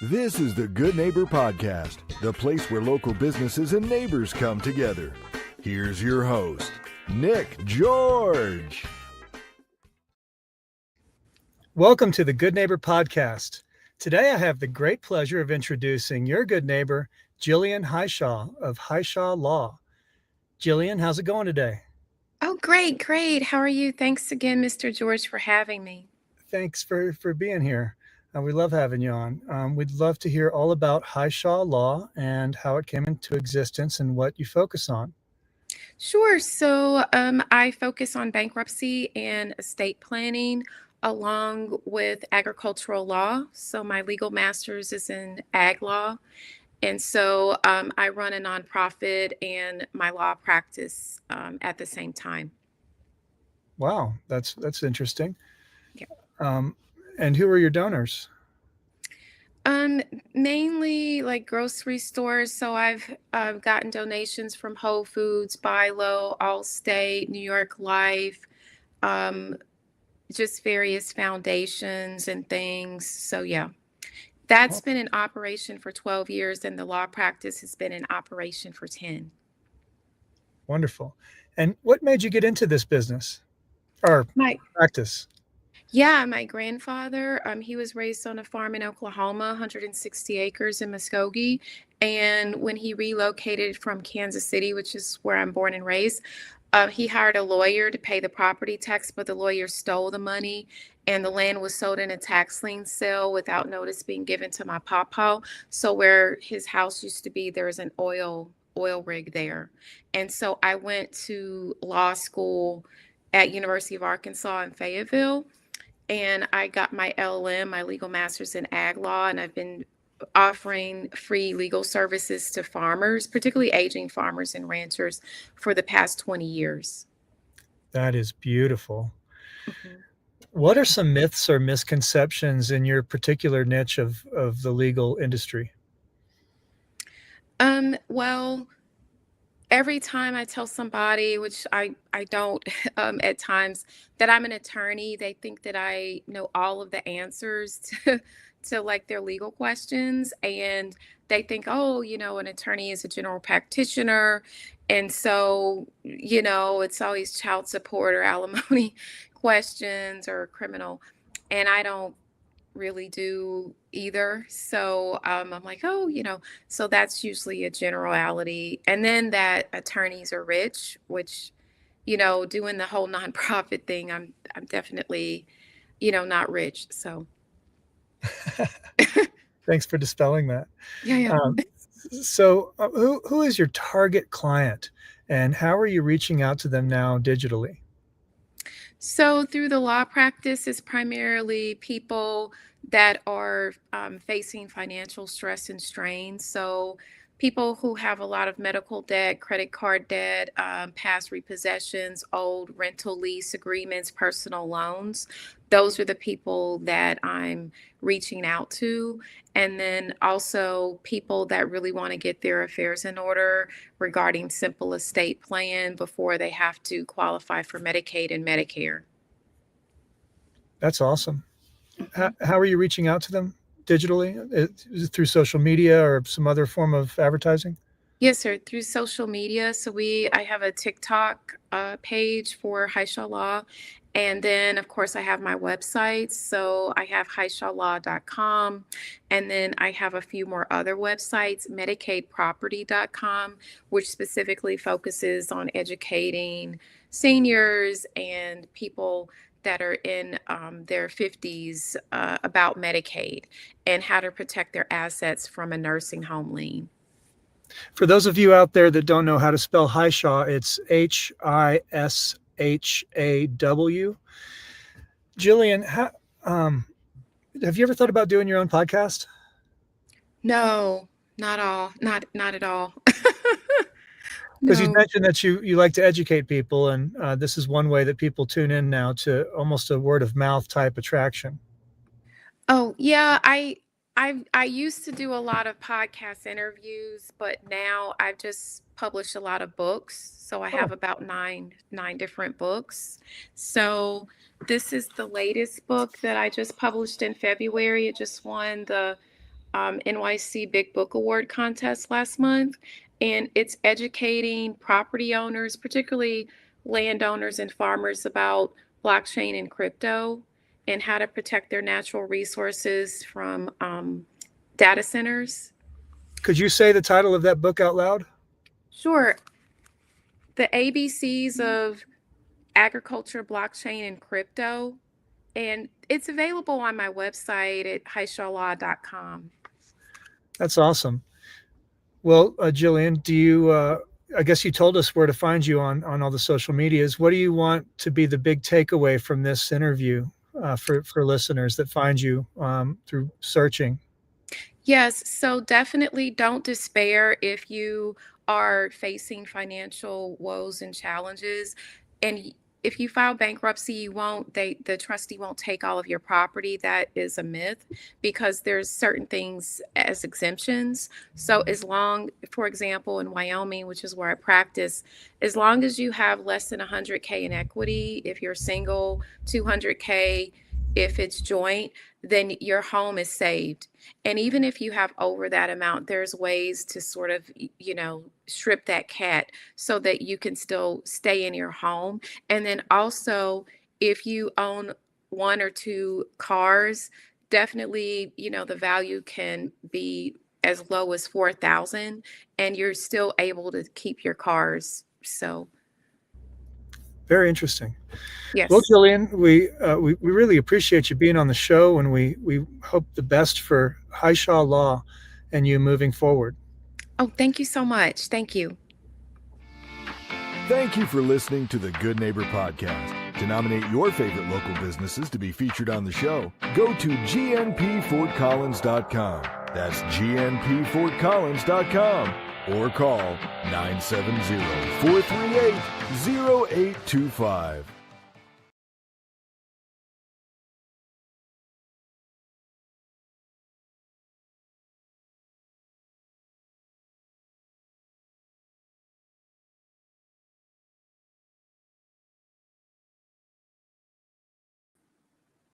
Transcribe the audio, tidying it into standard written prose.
This is the Good Neighbor Podcast, the place where local businesses and neighbors come together. Here's your host, Nick George. Welcome to the Good Neighbor Podcast. Today I have the great pleasure of introducing your good neighbor, Jillian Hishaw of Hishaw Law. Jillian, how's it going today? Oh, great. How are you? Thanks again, Mr. George, for having me. Thanks for being here. We love having you on. We'd love to hear all about Hishaw Law and how it came into existence and what you focus on. Sure. So I focus on bankruptcy and estate planning along with agricultural law. So my legal master's is in ag law. And so I run a nonprofit and my law practice at the same time. Wow, that's interesting. Yeah. And who are your donors? Mainly like grocery stores. So I've gotten donations from Whole Foods, Buy Low, Allstate, New York Life, just various foundations and things. So yeah, that's been in operation for 12 years and the law practice has been in operation for 10. Wonderful. And what made you get into this business or practice? Yeah, my grandfather, he was raised on a farm in Oklahoma, 160 acres in Muskogee. And when he relocated from Kansas City, which is where I'm born and raised, he hired a lawyer to pay the property tax, but the lawyer stole the money and the land was sold in a tax lien sale without notice being given to my pawpaw. So where his house used to be, there's an oil rig there. And so I went to law school at University of Arkansas in Fayetteville. And I got my LLM, my legal master's in ag law, and I've been offering free legal services to farmers, particularly aging farmers and ranchers, for the past 20 years. That is beautiful. Mm-hmm. What are some myths or misconceptions in your particular niche of the legal industry? Well, every time I tell somebody, which I don't at times, that I'm an attorney, they think that I know all of the answers to like their legal questions. And they think, oh, an attorney is a general practitioner. And so, it's always child support or alimony questions or criminal. And I don't really do either. So I'm like, oh, so that's usually a generality. And then that attorneys are rich, which, doing the whole nonprofit thing, I'm definitely, not rich. So thanks for dispelling that. Yeah. So who is your target client and how are you reaching out to them now digitally? So through the law practice, it's primarily people that are facing financial stress and strain. So people who have a lot of medical debt, credit card debt, past repossessions, old rental lease agreements, personal loans. Those are the people that I'm reaching out to. And then also people that really want to get their affairs in order regarding simple estate plan before they have to qualify for Medicaid and Medicare. That's awesome. How are you reaching out to them digitally? Is it through social media or some other form of advertising? Yes, sir. Through social media. So I have a TikTok page for Hishaw Law. And then, of course, I have my website. So I have HishawLaw.com. And then I have a few more other websites, MedicaidProperty.com, which specifically focuses on educating seniors and people that are in their 50s about Medicaid and how to protect their assets from a nursing home lien. For those of you out there that don't know how to spell Hishaw, it's Hishaw. Jillian, have you ever thought about doing your own podcast? No, not at all. Because you mentioned that you like to educate people, and this is one way that people tune in now to almost a word of mouth type attraction. Oh, yeah, I used to do a lot of podcast interviews, but now I've just published a lot of books. So I have about nine different books. So this is the latest book that I just published in February. It just won the NYC Big Book Award contest last month, and it's educating property owners, particularly landowners and farmers, about blockchain and crypto and how to protect their natural resources from data centers. Could you say the title of that book out loud? Sure. The ABCs of Agriculture, Blockchain, and Crypto. And it's available on my website at hishawlaw.com. That's awesome. Well, Jillian, do you, I guess you told us where to find you on all the social medias. What do you want to be the big takeaway from this interview for listeners that find you through searching? Yes, so definitely don't despair if you are facing financial woes and challenges. And if you file bankruptcy, the trustee won't take all of your property. That is a myth, because there's certain things as exemptions. So for example, in Wyoming, which is where I practice, as long as you have less than 100K in equity, if you're single, 200K, if it's joint, then your home is saved. And even if you have over that amount, there's ways to sort of, strip that cat so that you can still stay in your home. And then also, if you own 1 or 2 cars, definitely, the value can be as low as $4,000, and you're still able to keep your cars. So. Very interesting. Yes. Well, Jillian, we really appreciate you being on the show, and we hope the best for Hishaw Law and you moving forward. Oh, thank you so much. Thank you. Thank you for listening to the Good Neighbor Podcast. To nominate your favorite local businesses to be featured on the show, go to gnpfortcollins.com. That's gnpfortcollins.com. Or call 970-438-0825.